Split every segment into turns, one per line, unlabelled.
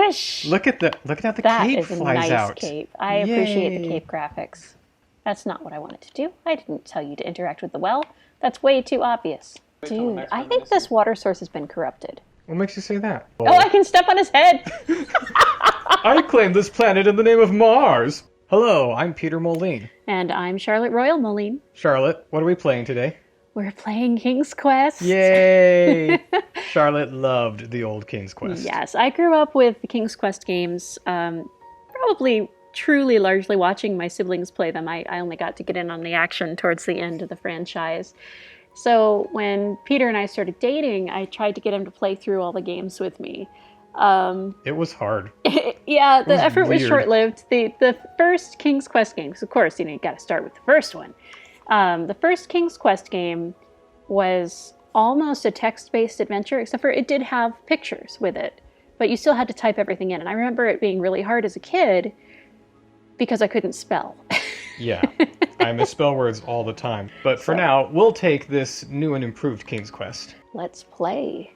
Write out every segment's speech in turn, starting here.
swish!
Look at how the
That
cape
is a
flies
nice
out.
cape. I appreciate the
Yay.
cape graphics. That's not what I wanted to do. I didn't tell you to interact with the well. That's way too obvious. Dude, I think this water source has been corrupted.
What makes you say that?
Oh, I can step on his head!
I claim this planet in the name of Mars. Hello, I'm Peter Moline.
And I'm Charlotte Royal Moline.
Charlotte, what are we playing today?
We're playing King's Quest.
Yay! Charlotte loved the old King's Quest.
Yes, I grew up with the King's Quest games, probably truly largely watching my siblings play them. I only got to get in on the action towards the end of the franchise. So when Peter and I started dating, I tried to get him to play through all the games with me.
It was hard.
Yeah, the effort was
weird.
short-lived. The first King's Quest game, because of course, you got to start with the first one. The first King's Quest game was almost a text-based adventure, except for it did have pictures with it, but you still had to type everything in. And I remember it being really hard as a kid because I couldn't spell.
Yeah, I misspell words all the time. But for now, we'll take this new and improved King's Quest.
Let's play.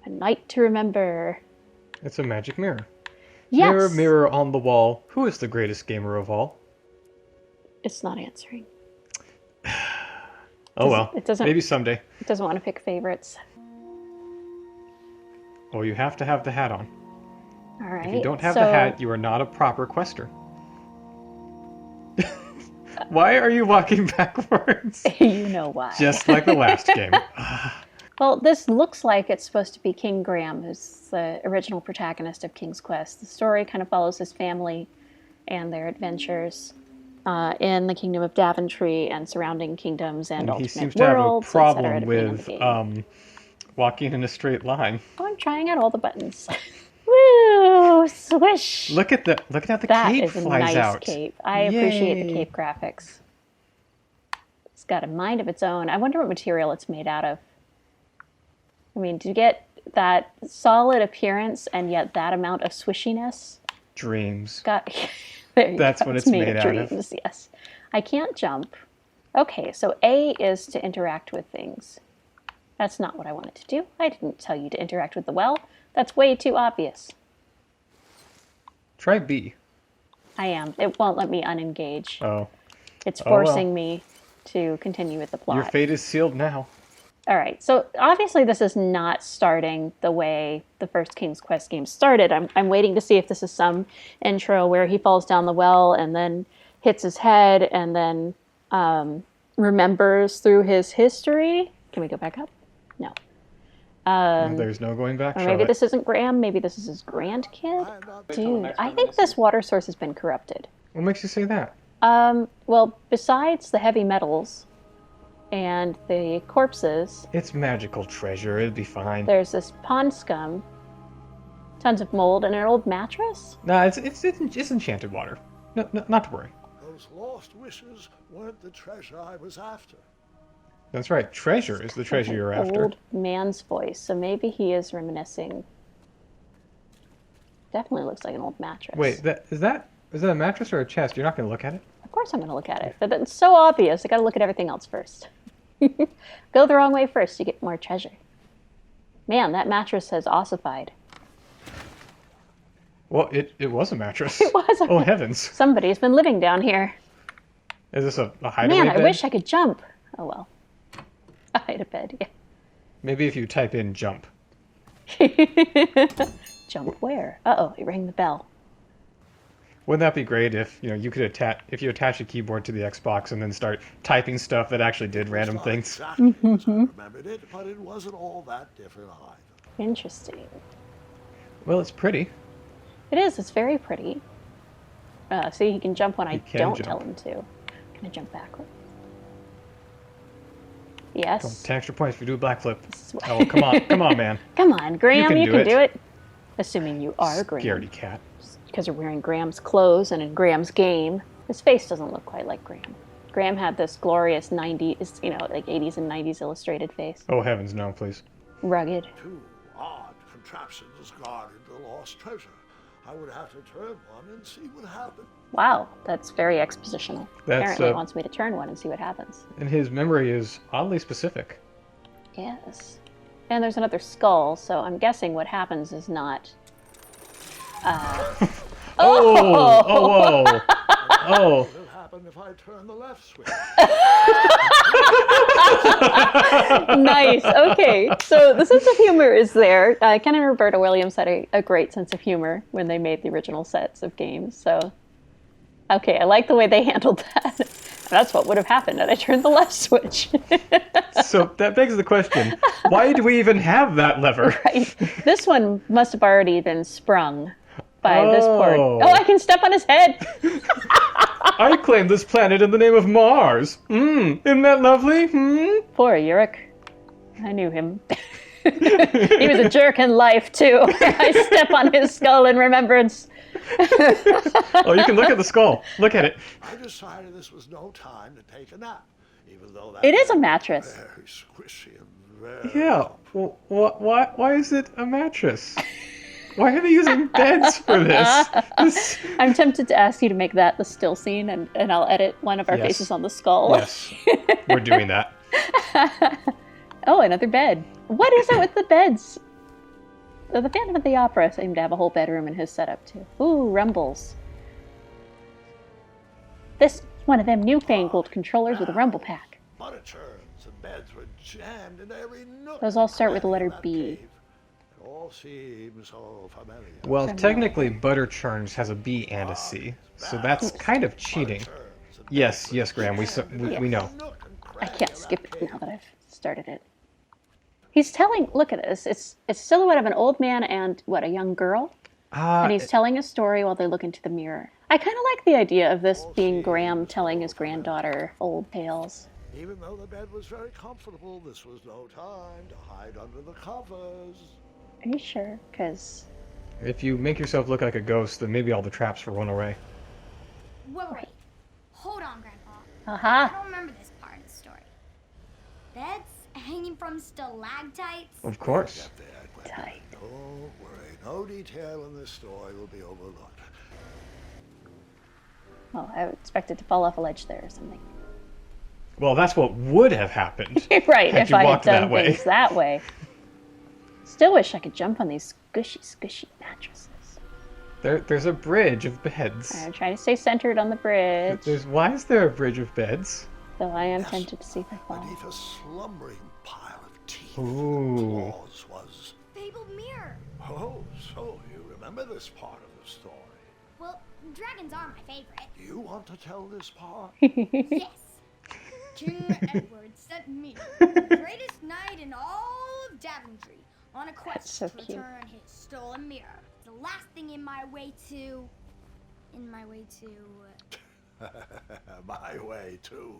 A Night to Remember.
It's a magic mirror.
Yes.
Mirror, mirror on the wall, who is the greatest gamer of all?
It's not answering.
Oh well,
it doesn't,
maybe someday.
It doesn't want to pick favorites.
Oh, you have to have the hat on.
All right.
If you don't have the hat, you are not a proper quester. Why are you walking backwards?
You know why.
Just like the last game.
Well, this looks like it's supposed to be King Graham, who's the original protagonist of King's Quest. The story kind of follows his family and their adventures in the Kingdom of Daventry and surrounding kingdoms and alternate
he seems to have a
worlds,
problem
etc.
with walking in a straight line.
Oh, I'm trying out all the buttons. Woo! Swish!
Look at how the
That
cape
is a
flies
nice
out.
cape. I appreciate the
Yay.
cape graphics. It's got a mind of its own. I wonder what material it's made out of. I mean, to get that solid appearance and yet that amount of swishiness.
Dreams.
There you
That's
go.
what it's
made
made
of
out of.
dreams, yes. I can't jump. Okay, so A is to interact with things. That's not what I wanted to do. I didn't tell you to interact with the well. That's way too obvious.
Try B.
I am. It won't let me unengage.
Oh.
It's
Oh, well.
forcing me to continue with the plot.
Your fate is sealed now.
All right, so obviously this is not starting the way the first King's Quest game started. I'm waiting to see if this is some intro where he falls down the well and then hits his head and then remembers through his history. Can we go back up? No.
There's no going back,
Or maybe
Charlotte.
this isn't Graham, maybe this is his grandkid. Dude, I think this water source has been corrupted.
What makes you say that?
Well, besides the heavy metals and the corpses,
It's magical treasure. It'd be fine.
there's this pond scum, tons of mold, and an old mattress?
No, it's enchanted water. No, not to worry.
Those lost wishes weren't the treasure I was after.
That's right. Treasure is the treasure
An
you're after.
Old man's voice, so maybe he is reminiscing. Definitely looks like an old mattress.
Wait, is that a mattress or a chest? You're not going to look at it?
Of course I'm going to look at it, but it's so obvious. I got to look at everything else first. Go the wrong way first, you get more treasure. Man, that mattress has ossified.
Well, it was a mattress.
It was.
Oh, heavens.
Somebody's been living down here.
Is this a hideaway
Man, I
bed?
wish I could jump. Oh well. A hide bed, yeah.
Maybe if you type in jump.
Jump where? Uh-oh, it rang the bell.
Wouldn't that be great if you could attach a keyboard to the Xbox and then start typing stuff that actually did random things?
Exactly as I remembered it, but it wasn't all that different either.
Interesting.
Well, it's pretty.
It is, it's very pretty. See, he can jump when I
can
don't
jump.
tell him to. Can I jump backward? Yes.
10 extra points if you do a black flip.
This is what-
Oh, come on, man.
Come on, Graham,
can
you
do
can
it.
do it. Assuming you are Graham.
Scaredy cat.
Because you're wearing Graham's clothes and in Graham's game. His face doesn't look quite like Graham. Graham had this glorious 90s, like 80s and 90s illustrated face.
Oh, heavens, no, please.
Rugged.
Two odd contraptions guarded the lost treasure. I would have to turn one and see what happened.
Wow, that's very expositional.
That's,
Apparently it wants me to turn one and see what happens.
And his memory is oddly specific.
Yes. And there's another skull, so I'm guessing what happens is not
Oh, whoa. Oh.
What will happen if I turn the left switch?
Nice. Okay, so the sense of humor is there. Ken and Roberta Williams had a great sense of humor when they made the original sets of games. So, okay, I like the way they handled that. That's what would have happened had I turned the left switch.
So that begs the question, why do we even have that lever?
Right. This one must have already been sprung by this port.
Oh.
Oh, I can step on his head.
I claim this planet in the name of Mars. Isn't that lovely?
Poor Yurik. I knew him. He was a jerk in life, too. I step on his skull in remembrance.
Oh, you can look at the skull. Look at it.
I decided this was no time to take a nap, even though that
It is a
bed was
mattress.
very squishy and very
Yeah. Well, why is it a mattress? Why are they using beds for this?
I'm tempted to ask you to make that the still scene, and I'll edit one of our
Yes.
faces on the skull.
Yes, we're doing that.
Oh, another bed. What is it with the beds? The Phantom of the Opera seemed to have a whole bedroom in his setup, too. Ooh, rumbles. This is one of them newfangled controllers with a rumble pack.
butter churns and beds were jammed in every nook.
Those all
and
start with the
cranny
letter
of that
B.
cave. It all seems so familiar.
Well, technically, Butter Churns has a B and a C, so that's kind of cheating. Yes, Graham, we know.
I can't skip it now that I've started it. He's telling, look at this, it's a silhouette of an old man and, what, a young girl? And he's telling a story while they look into the mirror. I kind of like the idea of this being Graham telling his granddaughter old tales.
Even though the bed was very comfortable, this was no time to hide under the covers.
Are you sure? Because...
If you make yourself look like a ghost, then maybe all the traps will run away.
Wait. Hold on, Grandpa. I
Aha!
don't remember this part of the story. Beds hanging from stalactites?
Of course.
Get there, Gwen.
Tight.
Don't worry, no detail in this story will be overlooked.
Well, I would expect it to fall off a ledge there or something.
Well, that's what would have happened.
Right,
Had
if
you
I had
walked that
done
way.
things that way. Still wish I could jump on these squishy mattresses.
There's a bridge of beds.
I'm trying to stay centered on the bridge,
Why is there a bridge of beds?
though I am tempted to see if I fall.
Beneath a slumbering pile of teeth,
Ooh.
claws was...
Fabled mirror.
Oh, so you remember this part of the story.
Well, dragons are my favorite.
Do you want to tell this part?
Yes. King Edward sent me, the greatest knight in all of Daventry, on a quest
so
to
cute.
return his stolen mirror. The last thing in my way to...
My way, too.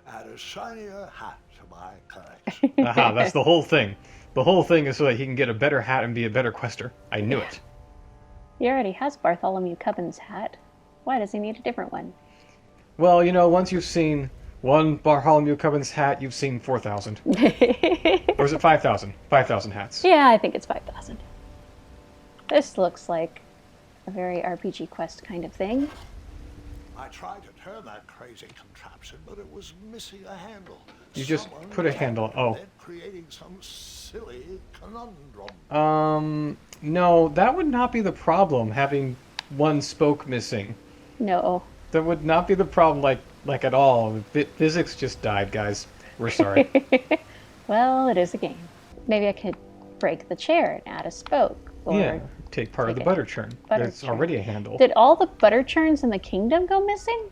Add a shinier hat to my collection.
Aha, that's the whole thing. The whole thing is so that he can get a better hat and be a better quester. I knew it.
He already has Bartholomew Cubbins' hat. Why does he need a different one?
Well, once you've seen one Bartholomew Cubbins hat, you've seen 4,000. Or is it 5,000? 5,000 hats.
Yeah, I think it's 5,000. This looks like a very RPG Quest kind of thing.
I tried to turn that crazy contraption, but it was missing a handle.
You just
Someone
put a
tapped
handle-
it,
oh.
then creating some silly conundrum.
No, that would not be the problem, having one spoke missing.
No.
That would not be the problem, like at all. Physics just died, guys. We're sorry.
Well, it is a game. Maybe I could break the chair and add a spoke. Or
Yeah, take part of the
take a
butter churn.
butter
There's
churn.
already a handle.
Did all the butter churns in the kingdom go missing?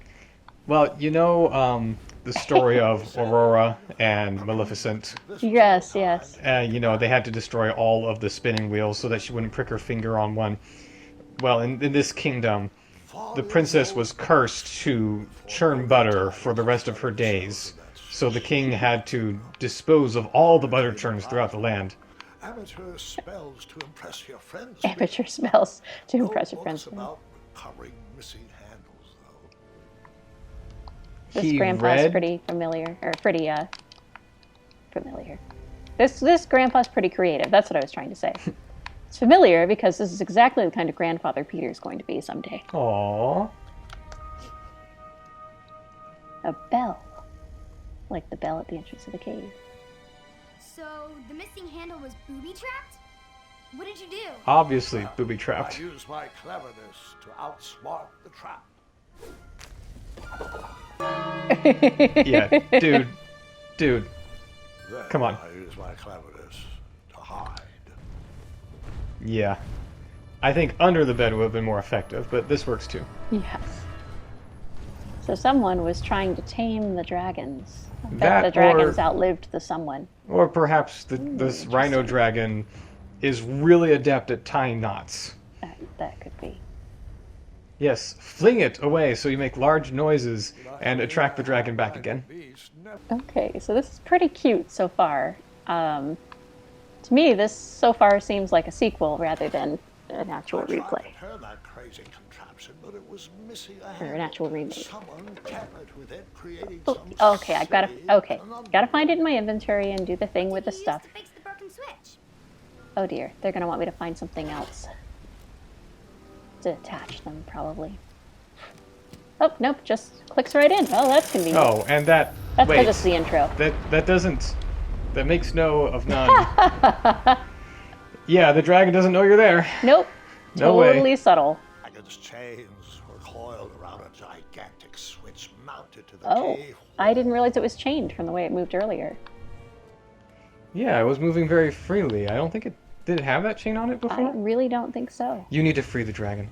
Well, the story of Aurora and Maleficent.
Yes, yes.
They had to destroy all of the spinning wheels so that she wouldn't prick her finger on one. Well, in this kingdom, the princess was cursed to churn butter for the rest of her days. So the king had to dispose of all the butter churns throughout the land.
Amateur spells to impress your friends.
Amateur smells to
No
impress your
books
friends.
about recovering missing handles, though.
This
He
grandpa's
read-
pretty familiar, or pretty, familiar. This grandpa's pretty creative. That's what I was trying to say. It's familiar because this is exactly the kind of grandfather Peter's going to be someday.
Aww.
A bell. Like the bell at the entrance of the cave.
So, the missing handle was booby-trapped? What did you do?
Obviously, booby
I
trapped.
used my cleverness to outsmart the trap.
Yeah, dude,
Then
come on.
I used my cleverness to hide.
Yeah. I think under the bed would have been more effective, but this works too.
Yes. So someone was trying to tame the dragons. I bet
That
the dragons
or-
outlived the someone.
Or perhaps this rhino dragon is really adept at tying knots.
That could be.
Yes, fling it away so you make large noises and attract the dragon back again.
Beast never
Okay, so this is pretty cute so far. To me, this so far seems like a sequel rather than an actual
tried
replay.
to turn that crazy contraption, but it was missing a
Or an
handle.
actual remake.
Someone tampered with it, creating
Oh,
some
okay, I've got to.
silly
Okay,
conundrum.
gotta find it in my inventory and do the thing with the
What did you
stuff.
use to fix the broken switch?
Oh dear, they're gonna want me to find something else to attach them, probably. Oh nope, just clicks right in. Oh, that's convenient.
Oh, and that.
That's
wait,
because it's the intro.
that doesn't. That makes no of none. Yeah, the dragon doesn't know you're there.
Nope.
No way.
Totally subtle.
Dragon's chains were coiled around a gigantic switch mounted to the
Oh,
cave.
I didn't realize it was chained from the way it moved earlier.
Yeah, it was moving very freely. I don't think it did it have that chain on it
I
before.
really don't think so.
You need to free the dragon.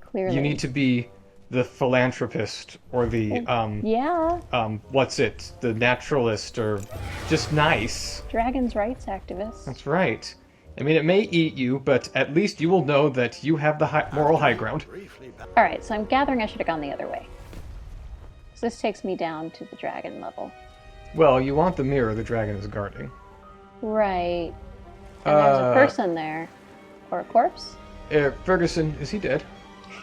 Clearly.
You need to be the philanthropist or the
Yeah,
what's it? The naturalist or just nice.
dragons' rights activists.
That's right. I mean, it may eat you, but at least you will know that you have the moral high ground.
Briefly back
All right, so I'm gathering I should have gone the other way. So this takes me down to the dragon level.
Well, you want the mirror the dragon is guarding.
Right. And there's a person there. Or a corpse?
Ferguson, is he dead?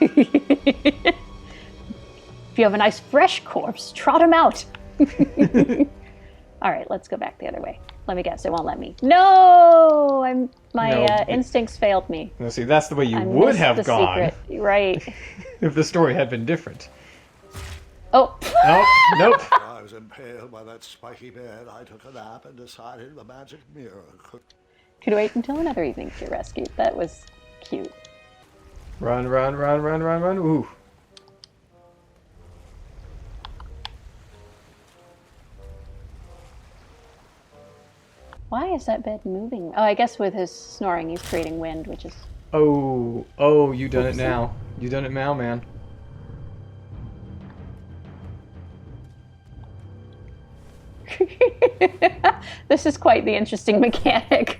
If you have a nice fresh corpse, trot him out. All right, let's go back the other way. Let me guess, it won't let me. No! My
No,
instincts failed me.
Now, see, that's the way you
I
would
missed
have
the
gone
secret. Right.
if the story had been different.
Oh.
Nope, nope.
I was impaled by that spiky bed. I took a nap and decided the magic mirror could.
Could wait until another evening to get rescued. That was cute.
Run, run, run, run, run, run. Ooh.
Why is that bed moving? Oh, I guess with his snoring, he's creating wind, which is...
Oh, you done it
Oopsie.
now. You done it now, man.
This is quite the interesting mechanic.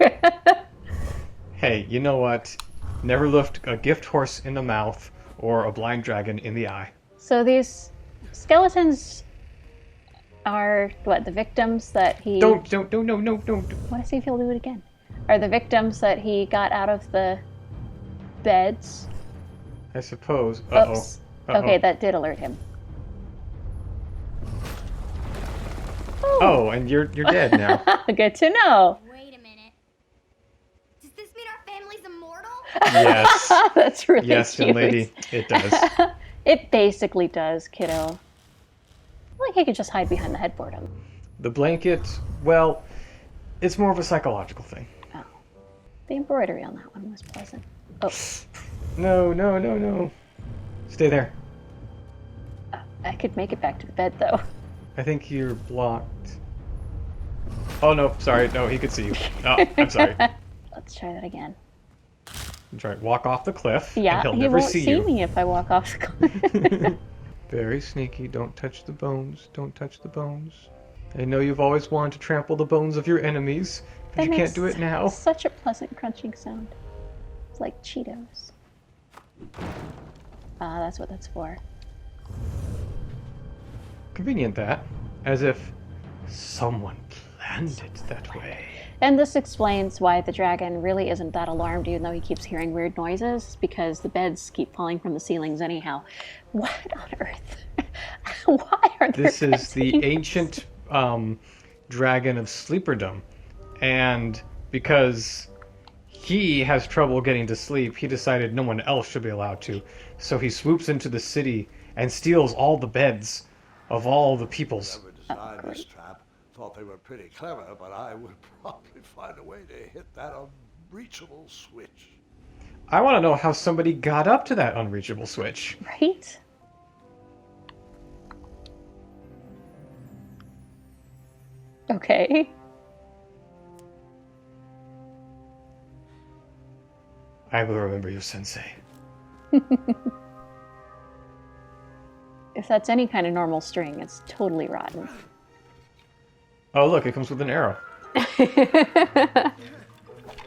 Hey, you know what? Never looked a gift horse in the mouth or a blind dragon in the eye.
So these skeletons are, what, the victims that he...
No.
What does he feel do it again? Are the victims that he got out of the beds?
I suppose. Uh-oh.
Oops.
Uh-oh.
Okay, that did alert him.
Oh, and you're dead now.
Good to know.
Wait a minute. Does this mean our family's immortal?
Yes.
That's really
Yes,
cute.
young lady. It does.
It basically does, kiddo. Like he could just hide behind the headboard.
The blanket, well, it's more of a psychological thing.
Oh. The embroidery on that one was pleasant. Oh,
No. Stay there.
I could make it back to the bed though.
I think you're blocked. Oh, no, sorry. No, he could see you. Oh, I'm sorry.
Let's try that again.
Try walk off the cliff,
Yeah,
and he'll
he
never
won't
see
see
you.
me if I walk off the cliff.
Very sneaky. Don't touch the bones. Don't touch the bones. I know you've always wanted to trample the bones of your enemies, but
That
you can't
makes
do it now.
Such a pleasant crunching sound. It's like Cheetos. Ah, that's what that's for.
Convenient that. As if someone planned it that way.
And this explains why the dragon really isn't that alarmed, even though he keeps hearing weird noises, because the beds keep falling from the ceilings anyhow. What on earth? Why are there
This is
beds
the
hanging-
ancient dragon of sleeperdom. And because he has trouble getting to sleep, he decided no one else should be allowed to. So he swoops into the city and steals all the beds of all the peoples.
Whoever designed this trap thought they were pretty clever, but I would probably find a way to hit that unreachable switch.
I want to know how somebody got up to that unreachable switch.
Right? Okay.
I will remember you, Sensei.
If that's any kind of normal string, it's totally rotten.
Oh, look, it comes with an arrow.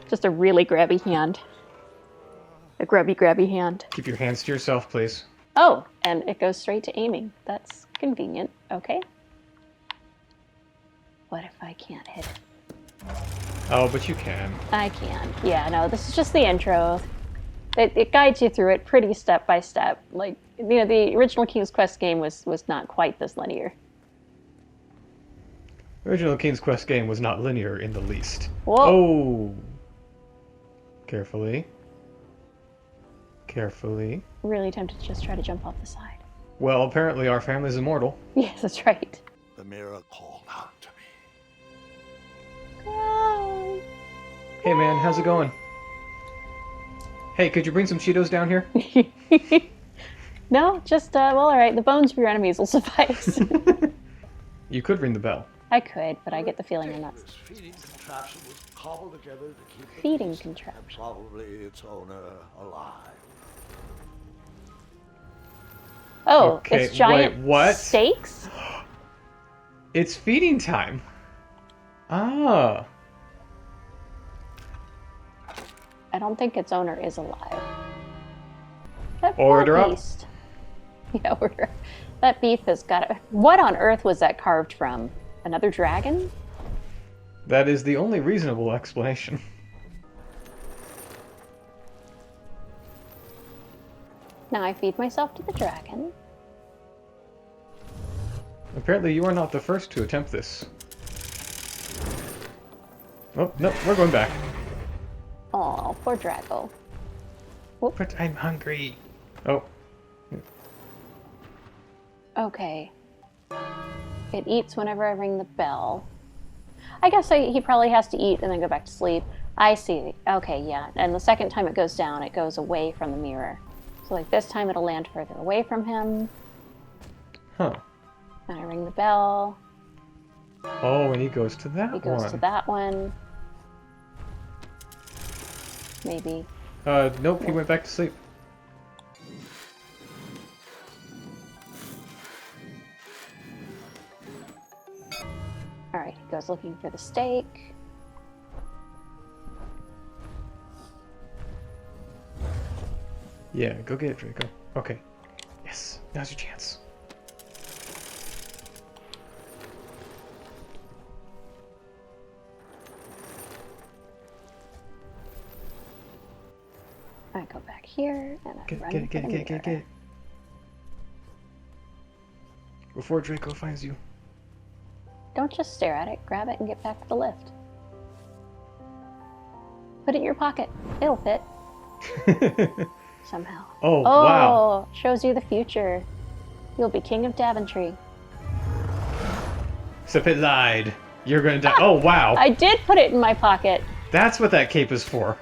Just a really grabby hand. A grabby hand.
Keep your hands to yourself, please.
Oh, and it goes straight to aiming. That's convenient. Okay. What if I can't hit it?
Oh, but you can.
I can. Yeah, no, this is just the intro. It guides you through it pretty step by step. Like, you know, the original King's Quest game was not quite this linear.
The original King's Quest game was not linear in the least.
Whoa.
Oh! Carefully. Carefully.
Really tempted to just try to jump off the side.
Well, apparently our family's immortal.
Yes, that's right.
The mirror called out to me.
Oh.
Hey man, how's it going? Hey, could you bring some Cheetos down here?
No, just, well, alright, the bones of your enemies will suffice.
You could ring the bell.
I could, but I get the feeling I'm not.
This feeding contraption was cobbled together to keep the
Feeding
beast
contraption.
and probably its owner alive.
Oh,
Okay,
it's giant
wait, what?
steaks?
It's feeding time. Ah.
I don't think its owner is alive. That
Order
poor
up.
beast. Yeah, order. That beef has got. What on earth was that carved from? Another dragon?
That is the only reasonable explanation.
Now I feed myself to the dragon.
Apparently you are not the first to attempt this. Oh, no, we're going back.
Oh, poor Drago.
But I'm hungry. Oh,
Okay. It eats whenever I ring the bell. I guess he probably has to eat and then go back to sleep. I see. Okay, yeah. And the second time it goes down, it goes away from the mirror. So like this time it'll land further away from him.
huh.
And I ring the bell.
Oh, and he goes to that
He goes
one.
to that one. Maybe.
Nope, he went back to sleep.
Alright, he goes looking for the steak.
Yeah, go get it, Draco. Okay. Yes, now's your chance.
I go back here and I
Get
run
it,
for
get
the
it, get it, get it, get
mirror.
it. Before Draco finds you.
Don't just stare at it. Grab it and get back to the lift. Put it in your pocket. It'll fit somehow.
Oh, wow.
Shows you the future. You'll be king of Daventry.
Except it lied. You're gonna die. Oh, wow.
I did put it in my pocket.
That's what that cape is for.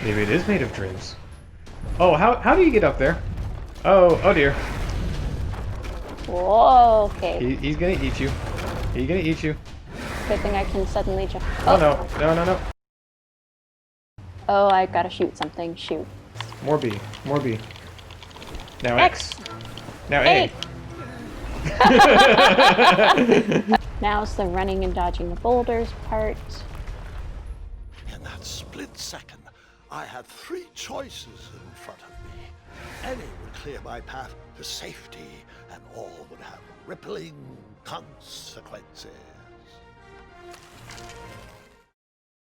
Maybe it is made of dreams. Oh, how do you get up there? Oh dear.
Whoa, okay.
He's gonna eat you. He's gonna eat you.
Good thing I can suddenly jump.
Oh no.
Oh, I gotta shoot something. Shoot.
More B. More B. Now
X.
X. Now A.
Now's the running and dodging the boulders part.
In that split second, I had three choices in front of me. Any would clear my path to safety, and all would have rippling consequences.